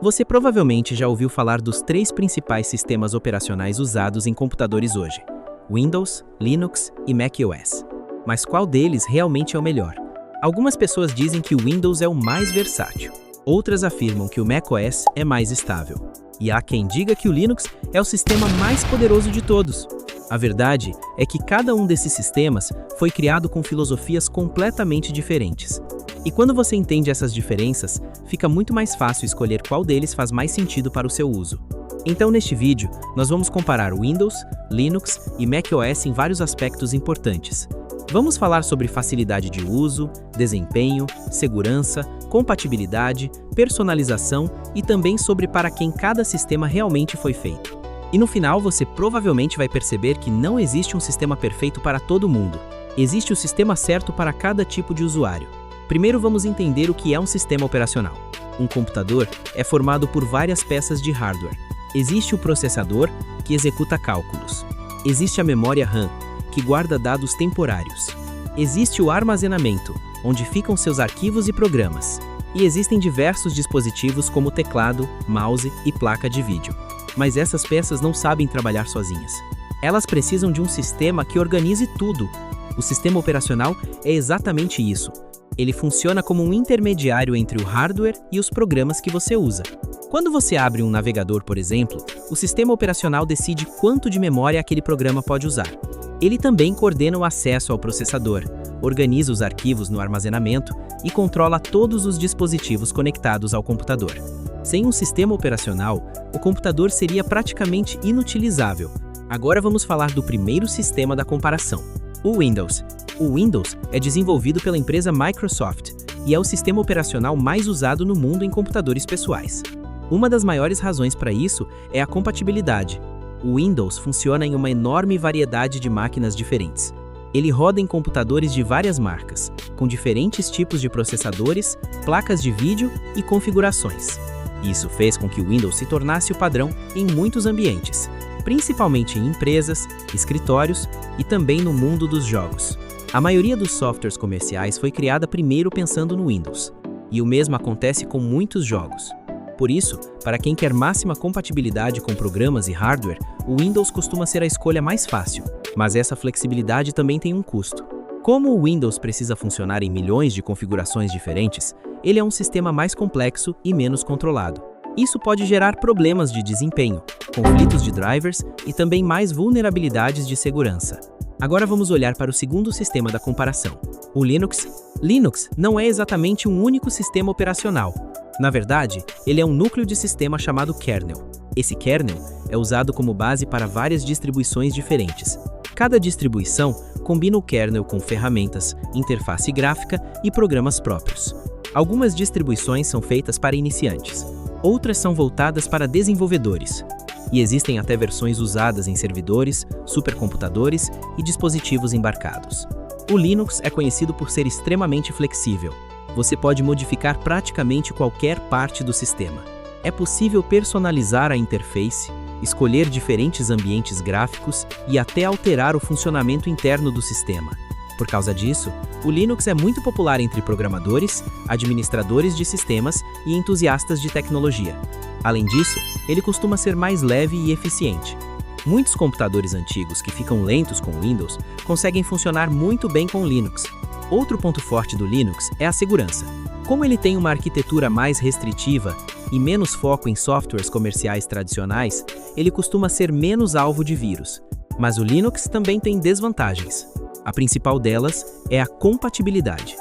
Você provavelmente já ouviu falar dos três principais sistemas operacionais usados em computadores hoje: Windows, Linux e macOS. Mas qual deles realmente é o melhor? Algumas pessoas dizem que o Windows é o mais versátil. Outras afirmam que o macOS é mais estável. E há quem diga que o Linux é o sistema mais poderoso de todos. A verdade é que cada um desses sistemas foi criado com filosofias completamente diferentes. E quando você entende essas diferenças, fica muito mais fácil escolher qual deles faz mais sentido para o seu uso. Então, neste vídeo, nós vamos comparar Windows, Linux e macOS em vários aspectos importantes. Vamos falar sobre facilidade de uso, desempenho, segurança, compatibilidade, personalização e também sobre para quem cada sistema realmente foi feito. E no final você provavelmente vai perceber que não existe um sistema perfeito para todo mundo. Existe o sistema certo para cada tipo de usuário. Primeiro vamos entender o que é um sistema operacional. Um computador é formado por várias peças de hardware. Existe o processador, que executa cálculos. Existe a memória RAM, que guarda dados temporários. Existe o armazenamento, onde ficam seus arquivos e programas. E existem diversos dispositivos como teclado, mouse e placa de vídeo. Mas essas peças não sabem trabalhar sozinhas. Elas precisam de um sistema que organize tudo. O sistema operacional é exatamente isso. Ele funciona como um intermediário entre o hardware e os programas que você usa. Quando você abre um navegador, por exemplo, o sistema operacional decide quanto de memória aquele programa pode usar. Ele também coordena o acesso ao processador, organiza os arquivos no armazenamento e controla todos os dispositivos conectados ao computador. Sem um sistema operacional, o computador seria praticamente inutilizável. Agora vamos falar do primeiro sistema da comparação, o Windows. O Windows é desenvolvido pela empresa Microsoft e é o sistema operacional mais usado no mundo em computadores pessoais. Uma das maiores razões para isso é a compatibilidade. O Windows funciona em uma enorme variedade de máquinas diferentes. Ele roda em computadores de várias marcas, com diferentes tipos de processadores, placas de vídeo e configurações. Isso fez com que o Windows se tornasse o padrão em muitos ambientes, principalmente em empresas, escritórios e também no mundo dos jogos. A maioria dos softwares comerciais foi criada primeiro pensando no Windows, e o mesmo acontece com muitos jogos. Por isso, para quem quer máxima compatibilidade com programas e hardware, o Windows costuma ser a escolha mais fácil, mas essa flexibilidade também tem um custo. Como o Windows precisa funcionar em milhões de configurações diferentes, ele é um sistema mais complexo e menos controlado. Isso pode gerar problemas de desempenho, conflitos de drivers e também mais vulnerabilidades de segurança. Agora vamos olhar para o segundo sistema da comparação, o Linux. Linux não é exatamente um único sistema operacional. Na verdade, ele é um núcleo de sistema chamado kernel. Esse kernel é usado como base para várias distribuições diferentes. Cada distribuição combina o kernel com ferramentas, interface gráfica e programas próprios. Algumas distribuições são feitas para iniciantes, outras são voltadas para desenvolvedores. E existem até versões usadas em servidores, supercomputadores e dispositivos embarcados. O Linux é conhecido por ser extremamente flexível. Você pode modificar praticamente qualquer parte do sistema. É possível personalizar a interface, escolher diferentes ambientes gráficos e até alterar o funcionamento interno do sistema. Por causa disso, o Linux é muito popular entre programadores, administradores de sistemas e entusiastas de tecnologia. Além disso, ele costuma ser mais leve e eficiente. Muitos computadores antigos que ficam lentos com o Windows conseguem funcionar muito bem com o Linux. Outro ponto forte do Linux é a segurança. Como ele tem uma arquitetura mais restritiva e menos foco em softwares comerciais tradicionais, ele costuma ser menos alvo de vírus. Mas o Linux também tem desvantagens. A principal delas é a compatibilidade.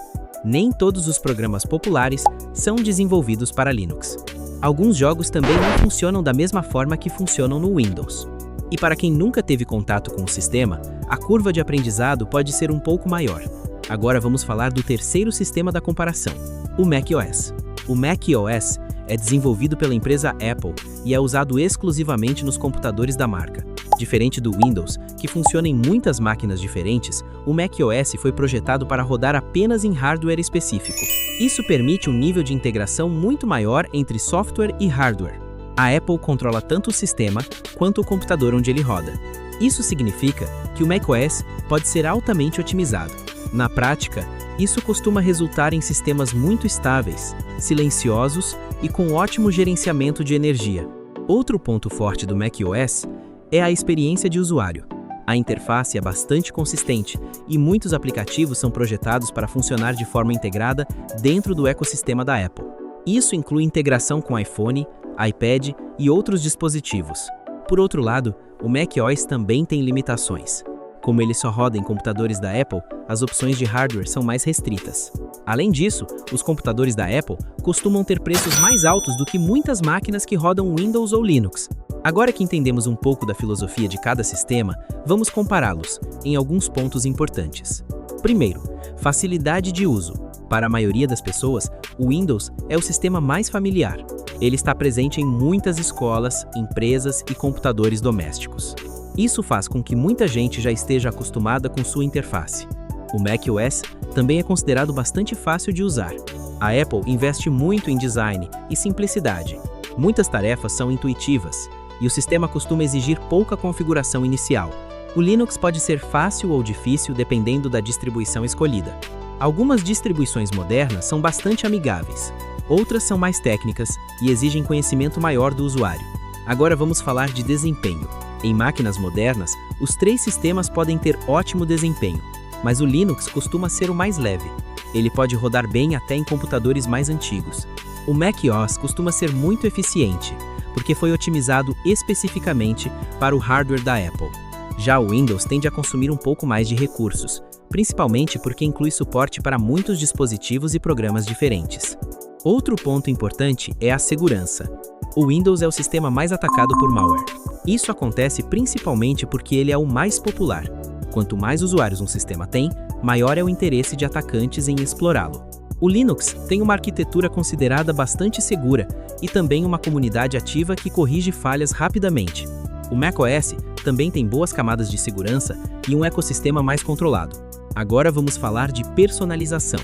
Nem todos os programas populares são desenvolvidos para Linux. Alguns jogos também não funcionam da mesma forma que funcionam no Windows. E para quem nunca teve contato com o sistema, a curva de aprendizado pode ser um pouco maior. Agora vamos falar do terceiro sistema da comparação, o macOS. O macOS é desenvolvido pela empresa Apple e é usado exclusivamente nos computadores da marca. Diferente do Windows, que funciona em muitas máquinas diferentes, o macOS foi projetado para rodar apenas em hardware específico. Isso permite um nível de integração muito maior entre software e hardware. A Apple controla tanto o sistema quanto o computador onde ele roda. Isso significa que o macOS pode ser altamente otimizado. Na prática, isso costuma resultar em sistemas muito estáveis, silenciosos e com ótimo gerenciamento de energia. Outro ponto forte do macOS é a experiência de usuário. A interface é bastante consistente e muitos aplicativos são projetados para funcionar de forma integrada dentro do ecossistema da Apple. Isso inclui integração com iPhone, iPad e outros dispositivos. Por outro lado, o macOS também tem limitações. Como ele só roda em computadores da Apple, as opções de hardware são mais restritas. Além disso, os computadores da Apple costumam ter preços mais altos do que muitas máquinas que rodam Windows ou Linux. Agora que entendemos um pouco da filosofia de cada sistema, vamos compará-los em alguns pontos importantes. Primeiro, facilidade de uso. Para a maioria das pessoas, o Windows é o sistema mais familiar. Ele está presente em muitas escolas, empresas e computadores domésticos. Isso faz com que muita gente já esteja acostumada com sua interface. O macOS também é considerado bastante fácil de usar. A Apple investe muito em design e simplicidade. Muitas tarefas são intuitivas, e o sistema costuma exigir pouca configuração inicial. O Linux pode ser fácil ou difícil dependendo da distribuição escolhida. Algumas distribuições modernas são bastante amigáveis, outras são mais técnicas e exigem conhecimento maior do usuário. Agora vamos falar de desempenho. Em máquinas modernas, os três sistemas podem ter ótimo desempenho, mas o Linux costuma ser o mais leve. Ele pode rodar bem até em computadores mais antigos. O macOS costuma ser muito eficiente, porque foi otimizado especificamente para o hardware da Apple. Já o Windows tende a consumir um pouco mais de recursos, principalmente porque inclui suporte para muitos dispositivos e programas diferentes. Outro ponto importante é a segurança. O Windows é o sistema mais atacado por malware. Isso acontece principalmente porque ele é o mais popular. Quanto mais usuários um sistema tem, maior é o interesse de atacantes em explorá-lo. O Linux tem uma arquitetura considerada bastante segura e também uma comunidade ativa que corrige falhas rapidamente. O macOS também tem boas camadas de segurança e um ecossistema mais controlado. Agora vamos falar de personalização.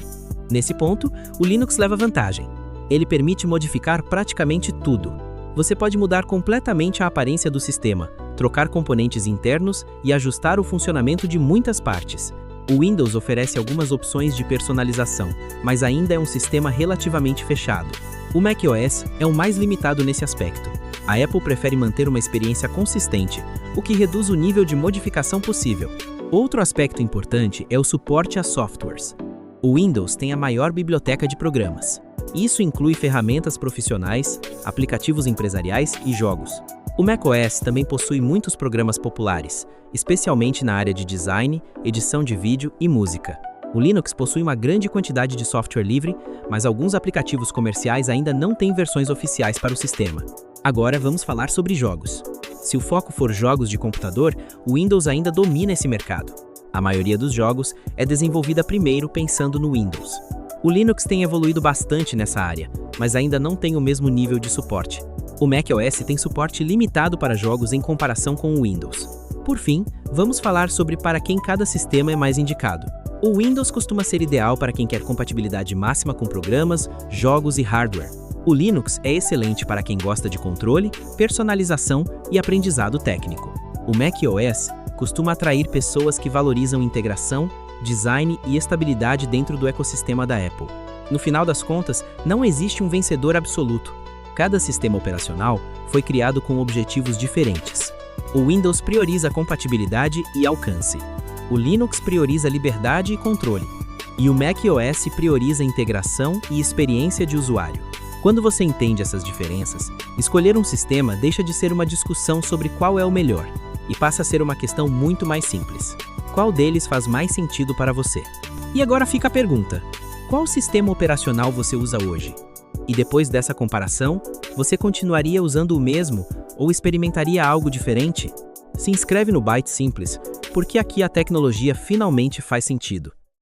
Nesse ponto, o Linux leva vantagem. Ele permite modificar praticamente tudo. Você pode mudar completamente a aparência do sistema, trocar componentes internos e ajustar o funcionamento de muitas partes. O Windows oferece algumas opções de personalização, mas ainda é um sistema relativamente fechado. O macOS é o mais limitado nesse aspecto. A Apple prefere manter uma experiência consistente, o que reduz o nível de modificação possível. Outro aspecto importante é o suporte a softwares. O Windows tem a maior biblioteca de programas. Isso inclui ferramentas profissionais, aplicativos empresariais e jogos. O macOS também possui muitos programas populares, especialmente na área de design, edição de vídeo e música. O Linux possui uma grande quantidade de software livre, mas alguns aplicativos comerciais ainda não têm versões oficiais para o sistema. Agora vamos falar sobre jogos. Se o foco for jogos de computador, o Windows ainda domina esse mercado. A maioria dos jogos é desenvolvida primeiro pensando no Windows. O Linux tem evoluído bastante nessa área, mas ainda não tem o mesmo nível de suporte. O macOS tem suporte limitado para jogos em comparação com o Windows. Por fim, vamos falar sobre para quem cada sistema é mais indicado. O Windows costuma ser ideal para quem quer compatibilidade máxima com programas, jogos e hardware. O Linux é excelente para quem gosta de controle, personalização e aprendizado técnico. O macOS costuma atrair pessoas que valorizam integração, design e estabilidade dentro do ecossistema da Apple. No final das contas, não existe um vencedor absoluto. Cada sistema operacional foi criado com objetivos diferentes. O Windows prioriza compatibilidade e alcance. O Linux prioriza liberdade e controle. E o macOS prioriza integração e experiência de usuário. Quando você entende essas diferenças, escolher um sistema deixa de ser uma discussão sobre qual é o melhor e passa a ser uma questão muito mais simples. Qual deles faz mais sentido para você? E agora fica a pergunta: qual sistema operacional você usa hoje? E depois dessa comparação, você continuaria usando o mesmo ou experimentaria algo diferente? Se inscreve no Byte Simples, porque aqui a tecnologia finalmente faz sentido.